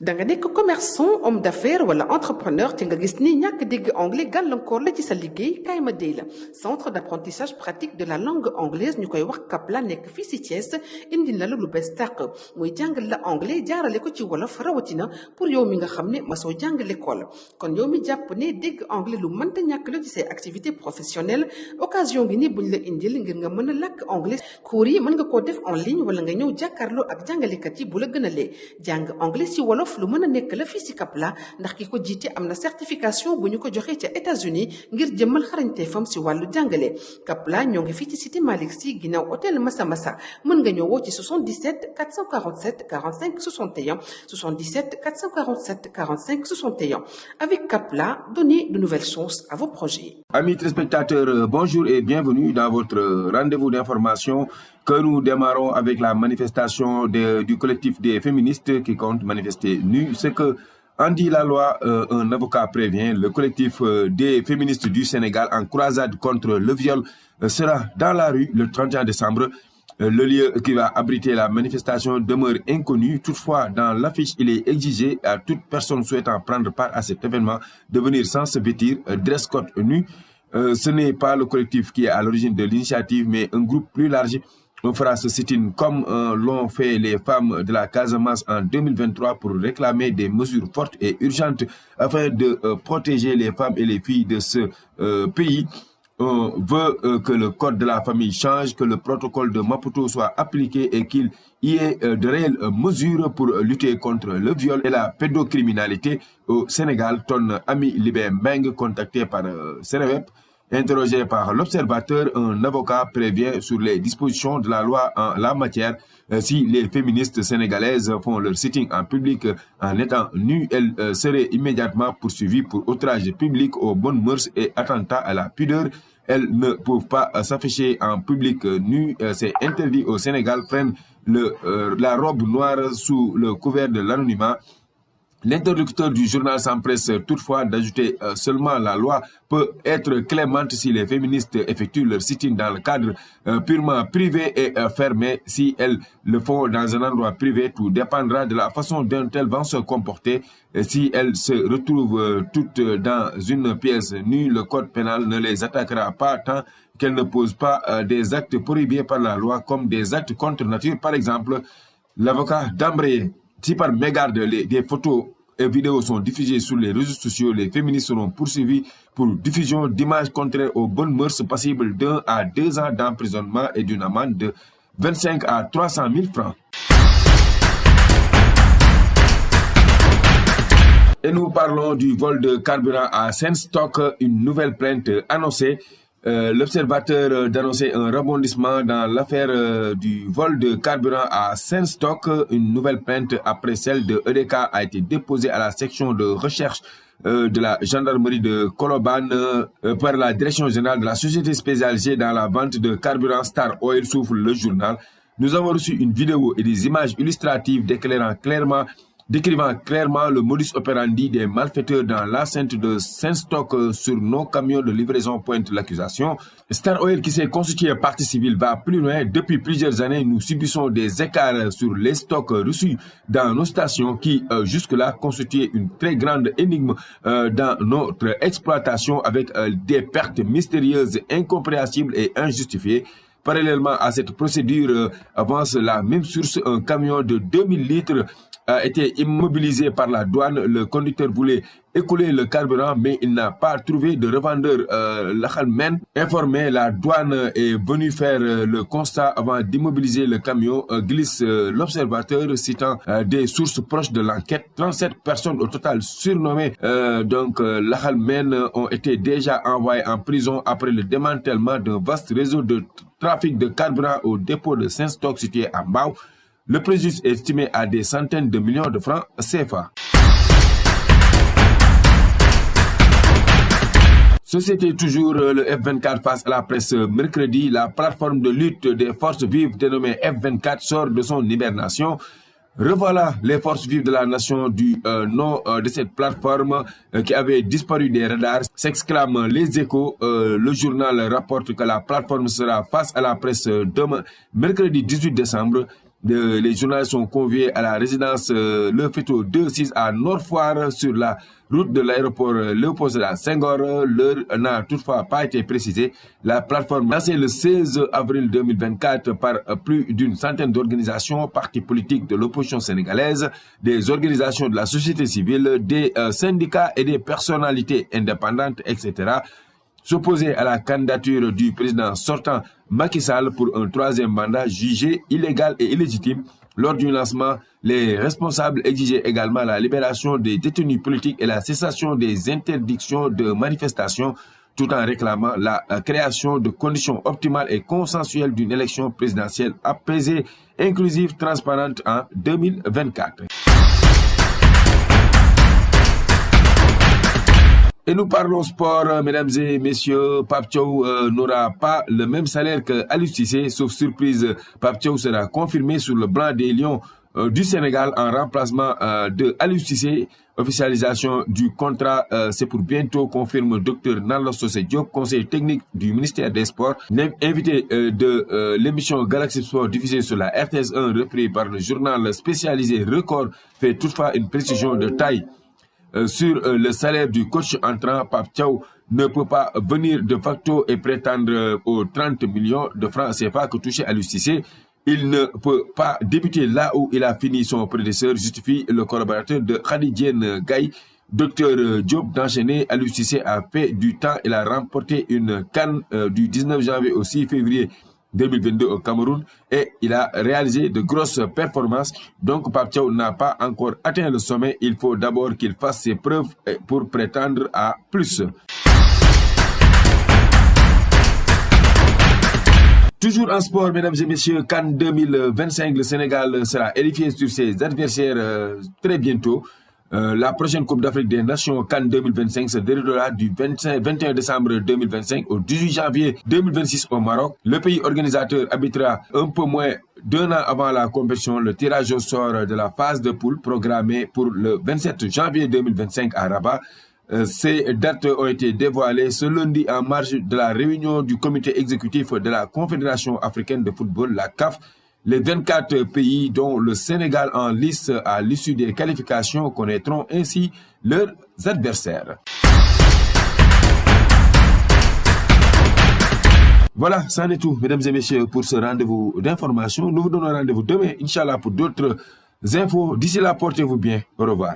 danga nekk commerçant homme d'affaires wala entrepreneur te nga gis ni ñàkk dégg anglais gàllankoor la ci sa liggéey kaay ma dey la centre d'apprentissage pratique de la langue anglaise ñu koy wax CAPLA nekk fii si Thiès indi na la lu bees tàq muy jàngal la anglais jaarale ko ci wolof rawatina pour yow mi nga xam ne masoo jàng l'école kon yow mi jàpp ne dégg anglais lu mënta ñàkk la ci say activités professionnelles occasion gi ni buñ la indil ngir nga mën a làkk anglais cours yi mën nga koo def en ligne wala nga ñëw jàkkaarloo ak jàngalekat yi bu la gën a lee jàng anglais si wolof lu mën a nekk la fii si CAPLA ndax ki ko jiite am na certification bu ñu ko joxee ca États-Unis ngir jëmmal xarañteefam si wàllu jàngale CAPLA ñoo ngi fii ci cité Malick Sy ginnaaw hôtel Massa Massa mën nga ñëw woo ci 77 447 45 61 77 447 45 61 avec CAPLA, donnez de nouvelles sources à vos projets. Amis téléspectateurs, bonjour et bienvenue dans votre rendez-vous d'information que nous démarrons avec la manifestation du collectif des féministes qui compte manifester nu. Ce que en dit la loi, un avocat prévient, le collectif des féministes du Sénégal en croisade contre le viol sera dans la rue le 31 décembre. Le lieu qui va abriter la manifestation demeure inconnu. Toutefois, dans l'affiche, il est exigé à toute personne souhaitant prendre part à cet événement de venir sans se vêtir, dress code nu. Ce n'est pas le collectif qui est à l'origine de l'initiative, mais un groupe plus large. On fera ce sit-in comme l'ont fait les femmes de la Casamance en 2023 pour réclamer des mesures fortes et urgentes afin de protéger les femmes et les filles de ce pays. On veut que le code de la famille change, que le protocole de Maputo soit appliqué et qu'il y ait de réelles mesures pour lutter contre le viol et la pédocriminalité au Sénégal. Ton ami Libé Mbeng, contacté par Seneweb, interrogé par l'Observateur, un avocat prévient sur les dispositions de la loi en la matière. Si les féministes sénégalaises font leur sitting en public en étant nues, elles seraient immédiatement poursuivies pour outrage public aux bonnes mœurs et attentat à la pudeur. Elles ne peuvent pas s'afficher en public nues. C'est interdit au Sénégal. Prennent la robe noire sous le couvert de l'anonymat. L'interlocuteur du journal s'empresse toutefois d'ajouter seulement la loi peut être clémente si les féministes effectuent leur sitting dans le cadre purement privé et fermé. Si elles le font dans un endroit privé, tout dépendra de la façon dont elles vont se comporter. Si elles se retrouvent toutes dans une pièce nue, le code pénal ne les attaquera pas tant qu'elles ne posent pas des actes prohibés par la loi comme des actes contre nature. Par exemple, l'avocat d'Ambré, si par mégarde des photos et vidéos sont diffusées sur les réseaux sociaux, les féministes seront poursuivis pour diffusion d'images contraires aux bonnes mœurs passibles d'1 à 2 ans d'emprisonnement et d'une amende de 25 à 300 000 francs. Et nous parlons du vol de carburant à Saint-Stock, une nouvelle plainte annoncée. L'Observateur d'annoncer un rebondissement dans l'affaire du vol de carburant à Saint-Stock. Une nouvelle plainte après celle de EDK a été déposée à la section de recherche de la gendarmerie de Colobane par la direction générale de la société spécialisée dans la vente de carburant Star Oil, souffle le journal. Nous avons reçu une vidéo et des images illustratives décrivant clairement le modus operandi des malfaiteurs dans l'enceinte de Saint-Stock sur nos camions de livraison, pointe l'accusation. Star Oil, qui s'est constitué partie civile, va plus loin. Depuis plusieurs années, nous subissons des écarts sur les stocks reçus dans nos stations qui, jusque-là, constituaient une très grande énigme dans notre exploitation avec des pertes mystérieuses, incompréhensibles et injustifiées. Parallèlement à cette procédure, avance la même source, un camion de 2000 litres a été immobilisé par la douane. Le conducteur voulait écouler le carburant, mais il n'a pas trouvé de revendeur. L'Akhalmen, informé, la douane est venue faire le constat avant d'immobiliser le camion, glisse l'Observateur, citant des sources proches de l'enquête. 37 personnes au total surnommées l'Akhalmen ont été déjà envoyées en prison après le démantèlement d'un vaste réseau de trafic de carburant au dépôt de Saint-Stock situé à Mbao. Le préjudice est estimé à des centaines de millions de francs CFA. Société toujours, le F24 face à la presse mercredi. La plateforme de lutte des forces vives dénommée F24 sort de son hibernation. Revoilà les forces vives de la nation du nom de cette plateforme qui avait disparu des radars, s'exclament les Échos. Le journal rapporte que la plateforme sera face à la presse demain, mercredi 18 décembre. Les journalistes sont conviés à la résidence Le Féto 26 à Nord-Foire sur la route de l'aéroport Léopold Sédar Senghor. L'heure n'a toutefois pas été précisée. La plateforme lancée le 16 avril 2024 par plus d'une centaine d'organisations, partis politiques de l'opposition sénégalaise, des organisations de la société civile, des syndicats et des personnalités indépendantes, etc., s'opposer à la candidature du président sortant Macky Sall pour un troisième mandat jugé illégal et illégitime. Lors du lancement, les responsables exigeaient également la libération des détenus politiques et la cessation des interdictions de manifestation, tout en réclamant la création de conditions optimales et consensuelles d'une élection présidentielle apaisée, inclusive, transparente en 2024. Et nous parlons sport, mesdames et messieurs. Pape Thiaw n'aura pas le même salaire que Aliou Cissé. Sauf surprise, Pape Thiaw sera confirmé sur le blanc des Lions du Sénégal en remplacement de Aliou Cissé. Officialisation du contrat, c'est pour bientôt, confirme Dr Nalla Socé Diop, conseiller technique du ministère des Sports. Invité de l'émission Galaxy Sport diffusée sur la RTS1, repris par le journal spécialisé Record, fait toutefois une précision de taille. Sur le salaire du coach entrant. Pape Thiaw ne peut pas venir de facto et prétendre aux 30 millions de francs CFA que touchait Aliou Cissé. Il ne peut pas débuter là où il a fini son prédécesseur, justifie le collaborateur de Khady Diène Gaye. Docteur Diop d'enchaîner. Aliou Cissé a fait du temps. Il a remporté une CAN du 19 janvier au 6 février 2022 au Cameroun et il a réalisé de grosses performances. Donc Pape Thiaw n'a pas encore atteint le sommet. Il faut d'abord qu'il fasse ses preuves pour prétendre à plus. Toujours en sport, mesdames et messieurs, CAN 2025, le Sénégal sera édifié sur ses adversaires très bientôt. La prochaine Coupe d'Afrique des Nations CAN 2025 se déroulera du 21 décembre 2025 au 18 janvier 2026 au Maroc. Le pays organisateur habitera un peu moins d'un an avant la compétition le tirage au sort de la phase de poule programmée pour le 27 janvier 2025 à Rabat. Ces dates ont été dévoilées ce lundi en marge de la réunion du comité exécutif de la Confédération africaine de football, la CAF. Les 24 pays, dont le Sénégal en lice à l'issue des qualifications, connaîtront ainsi leurs adversaires. Voilà, c'en est tout, mesdames et messieurs, pour ce rendez-vous d'information. Nous vous donnons rendez-vous demain, Inch'Allah, pour d'autres infos. D'ici là, portez-vous bien. Au revoir.